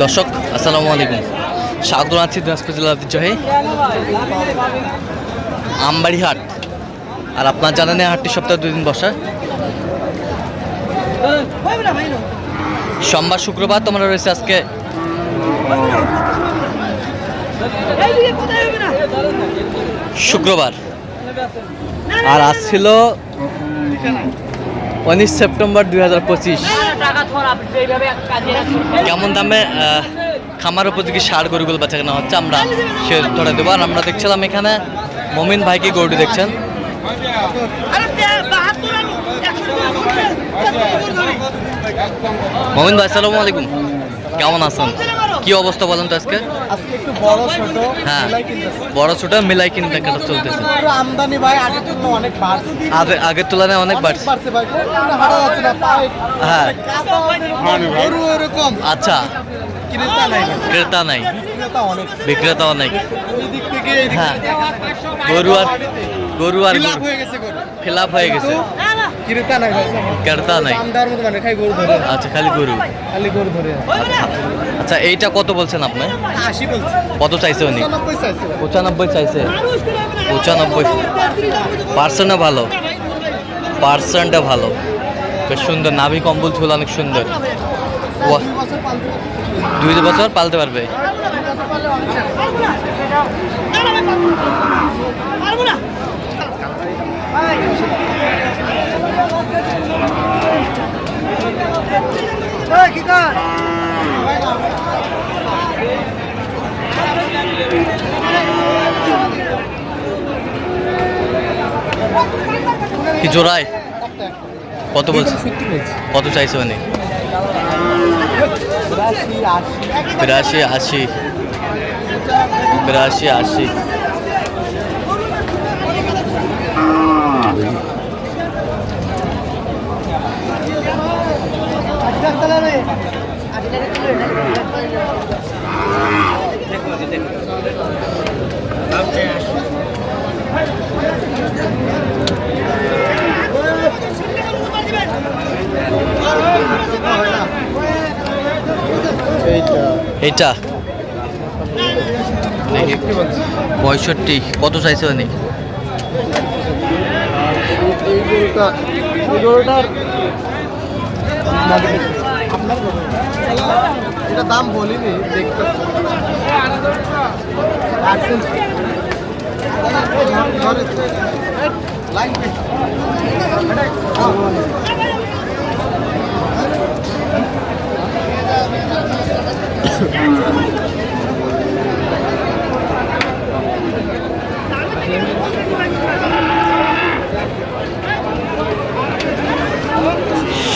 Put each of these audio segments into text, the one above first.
দর্শক আসসালামু আলাইকুম, স্বাগত জানাচ্ছি দিনাজপুর জেলার ঐতিহ্যবাহী আমবাড়ি হাট। আর আপনার জানেন এই হাটটি সপ্তাহে 2 দিন বসে, সোমবার শুক্রবার। তোমরা রয়েছে আজকে শুক্রবার, আর আজ ছিল 19 সেপ্টেম্বর 2025। কেমন দামে খামার উপযোগী ষাঁড় গরুগুলো বেচা কেনা হচ্ছে আমরা সে ধরে দেবো। আর আমরা দেখছিলাম এখানে মমিন ভাইকে গরুটি দেখছেন। মমিন ভাই আসসালামু আলাইকুম, কেমন আছেন? কি অবস্থা বলেন তো আজকে? একটু বড় ছোট হ্যাঁ, বড় ছোট মিলাই কিনতে কেনা চলতেছে। আমদানি ভাই আগের তুলনায় অনেক বাড়ছে, আগের তুলনায় অনেক বাড়ছে ভাই, হাঁটা যাচ্ছে না পায়ে। হ্যাঁ, গরু এরকম আচ্ছা, ক্রেতা নাই, ক্রেতা নাই, বিক্রেতা অনেক। বিক্রেতাও নাই। এই দিক থেকে এই দিক হ্যাঁ, থেকে গরু আর লাভ হয়ে গেছে, গরু ফিল আপ হয়ে গেছে, ক্রেতা নাই ভাই, ক্রেতা নাই। আমদার মতো মানে খাই গরু ধরে, আচ্ছা, খালি গরু। ধরে। আচ্ছা, এইটা কত বলছেন আপনি? 80 বলছে, কত চাইছে উনি? 95 চাইছে। 95 চাইছে। 95% ভালো, পার্সেন্টটা ভালো, বেশ সুন্দর। নাভি কম্বল ঝুল অনেক সুন্দর। 2 বছর পালতে পারবে। কি জোড়ায় কত বলছে? কত চাইছে মানে? 82, 80, 82, 80। এইটা 65। কত চাইছে উনি? এটা দাম বলিনি,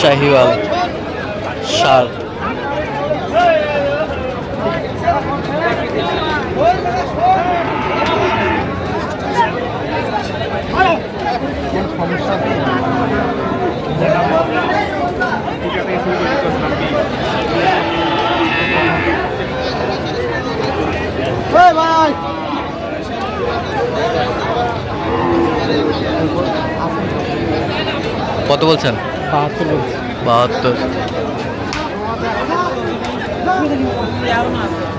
শাহিওয়াল ষাঁড়। ভাই কত বলছেন? 72।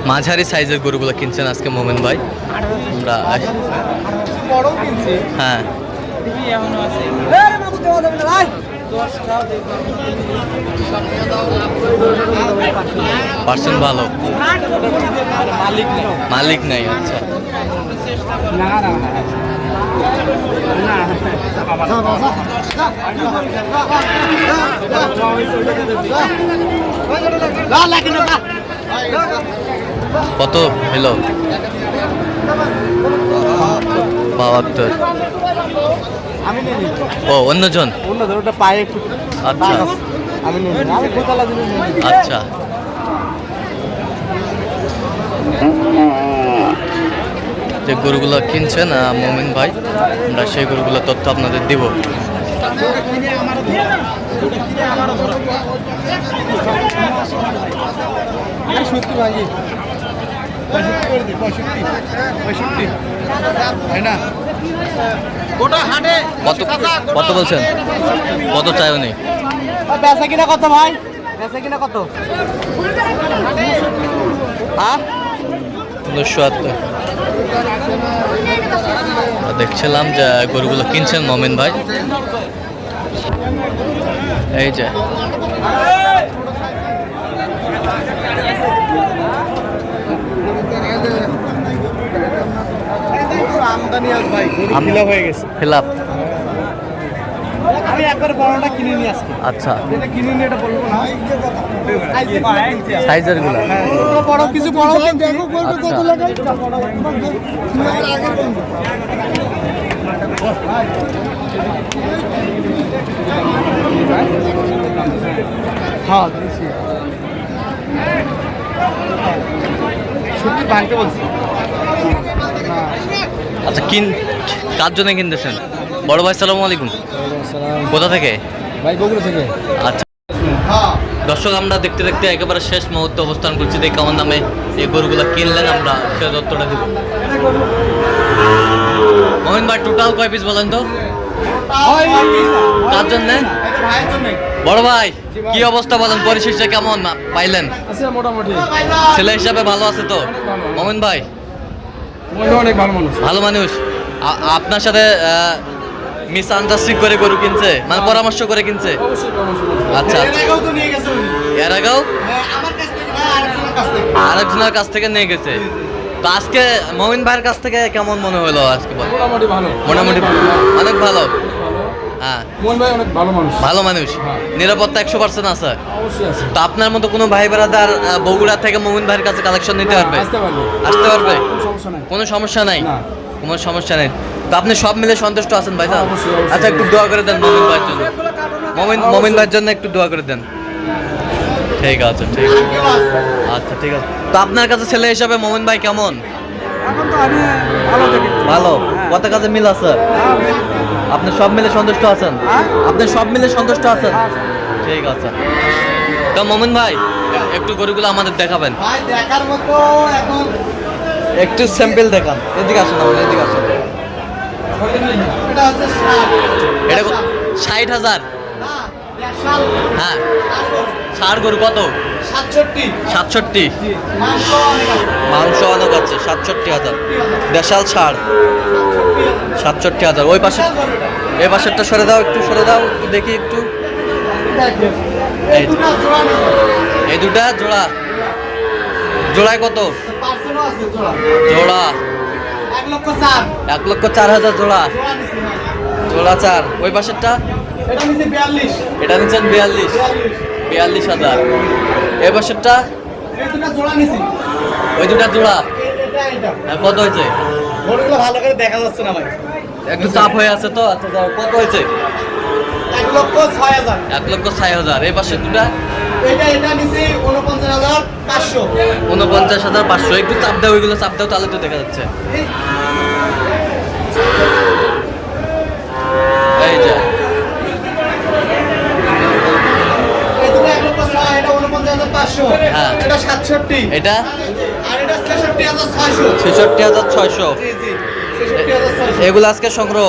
মাঝারি সাইজের গরুগুলো কিনছেন আজকে মোমেন ভাই। আমরা হ্যাঁ, পার্সেন্ট ভালো, মালিক নাই। আচ্ছা, কত হলো? 72। ও, অন্যজন ওটা পায়ে একটু। আচ্ছা, আমি গোতালা জিনিস আচ্ছা। যে গরুগুলো কিনছেন মোমিন ভাই, আমরা সেই গরুগুলোর তথ্য আপনাদের দিব। সত্যি ভাই, 65 না গোটা হাটে কত বলছেন? কত চাই উনি? বেচা কিনা কত ভাই? বেচা কিনা কত? হ্যাঁ 270। দেখছিলাম যে গরুগুলো কিনছেন মমিন ভাই। এই যে আমদানি আজ ভাই ফিলাপ হয়ে গেছে। ফিলাপ। আমি একবার বড়টা কিনে নিয়ে আজকে। আচ্ছা এটা কিনে নিয়ে এটা বলবো না। সাইজের গুলো। ছোট বড় কিছু বড় দেখো বলবো কত লাগাই। হ্যাঁ দিছি। সত্যি বানতে বলছি। আচ্ছা কার জন্য কিনতেছেন? বড় ভাই সালামু আলাইকুম। কোথা থেকে? ভাই বগুড়া থেকে। আচ্ছা দর্শক, আমরা দেখতে দেখতে একেবারে শেষ মুহূর্তে অবস্থান করছি। দেখে আমার নামে এই গরুগুলো কিনলেন, আমরা সে দত্তটা দিব। মোমিন ভাই টোটাল কয় পিস বলেন তো? কার জন্য? বড় ভাই কি অবস্থা বলেন, পরিশেষে কেমন পাইলেন? মোটামুটি ছেলে হিসাবে ভালো আছে তো মোমিন ভাই? অনেক ভালো মানুষ। ভালো মানুষ। আপনার সাথে মিস আন্ডারস্ট্যান্ডিং করে গরু কিনছে, মানে পরামর্শ করে কিনছে? আচ্ছা এর আগেও আরেকজনের কাছ থেকে নিয়ে গেছে। তো আজকে মমিন ভাইয়ের কাছ থেকে কেমন মনে হলো আজকে? মোটামুটি ভালো। মোটামুটি অনেক ভালো। হ্যাঁ মোহন ভাই অনেক ভালো মানুষ। ভালো মানুষ। নিরাপত্তা 100% আছে। অবশ্যই আছে। তো আপনার মতো কোনো ভাই বেড়াদার বগুড়া থেকে মমিন ভাইয়ের কাছে কালেকশন নিতে পারবে? আসতে পারবে? কোনো সমস্যা নাই। কোনো সমস্যা নেই। তো আপনি সব মিলে সন্তুষ্ট আছেন ভাই? আচ্ছা একটু দোয়া করে দেন মমিন ভাইয়ের জন্য। মমিন ভাইয়ের জন্য একটু দোয়া করে দেন। ঠিক আছে ঠিক আছে। আচ্ছা ঠিক আছে। তো আপনার কাছে ছেলে হিসাবে মমিন ভাই কেমন? এখন তো আমি ভালো দেখি। ভালো। কত কাজে মিল আছে? আপনি সব মিলে সন্তুষ্ট আছেন? আপনি সব মিলে সন্তুষ্ট আছেন? ঠিক আছে। তো মমিন ভাই একটু গরুগুলো আমাদের দেখাবেন? ভাই দেখার মতো এখন একটু স্যাম্পল দেখান। এদিকে আসুন, আমাদের এদিকে আসুন। এটা হচ্ছে এটা 60,000। না দেশাল হ্যাঁ ষাড় গরু কত? 67 67। মাংস অনেক আছে। মাংস অনেক আছে। 67,000 দেশাল ষাড়। 67,000। ওই পাশে এই পাশেরটা সরে দাও, একটু সরে দাও, একটু দেখি একটু। এই দুটো জোড়া নিছে। এই দুটা জোড়া। জোড়ায় কত? পার্সেলও আছে জোড়া। জোড়া 1,04,000 1,04,000 জোড়া। জোড়া নিছে। জোড়া 4। ওই পাশেরটা? এটা নিছে 42। এটা নিচ্ছেন 42,000। এই পাশেরটা? এই দুটো জোড়া নিছি। ওই দুটা জোড়া। এটা হ্যাঁ, কত হয়েছে? গরুগুলো ভালো করে দেখা যাচ্ছে না ভাই। একটু চাপ হয়ে আছে তো। আচ্ছা যাও, কত হয়েছে? 1,06,000 1,06,000। এই পাশে দুটা? এটা নিছি 49,500 49,500। একটু চাপ দাও, ওইগুলো চাপ দাও, তাহলে তো দেখা যাচ্ছে। এই যে এই দুটো 1,06,000 এটা 49,500 হ্যাঁ। এটা 67 এটা আর এটা 66,600 66,600। জি জি 66,600 এগুলো আজকে সংগ্রহ।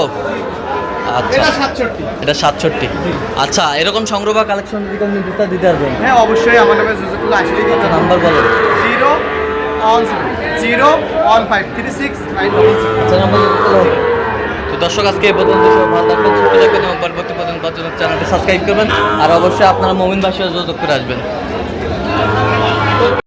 আচ্ছা এটা 67 এটা 67। আচ্ছা এরকম সংগ্রহ বা কালেকশন দিতে দিতে পারবেন? হ্যাঁ অবশ্যই আমার নামে জুজুকুল্লাহ আসলেই কথা নাম্বার বলেন। 015369196। আচ্ছা নাম্বার বলো। তো দর্শক আজকে এই পর্যন্ত, সব ভালো থাকবেন, সুস্থ থাকবেন এবং পরবর্তী পর্যন্ত চ্যানেলটি সাবস্ক্রাইব করবেন। আর অবশ্যই আপনারা মমিন ভাষায় যোগাযোগ করে আসবেন।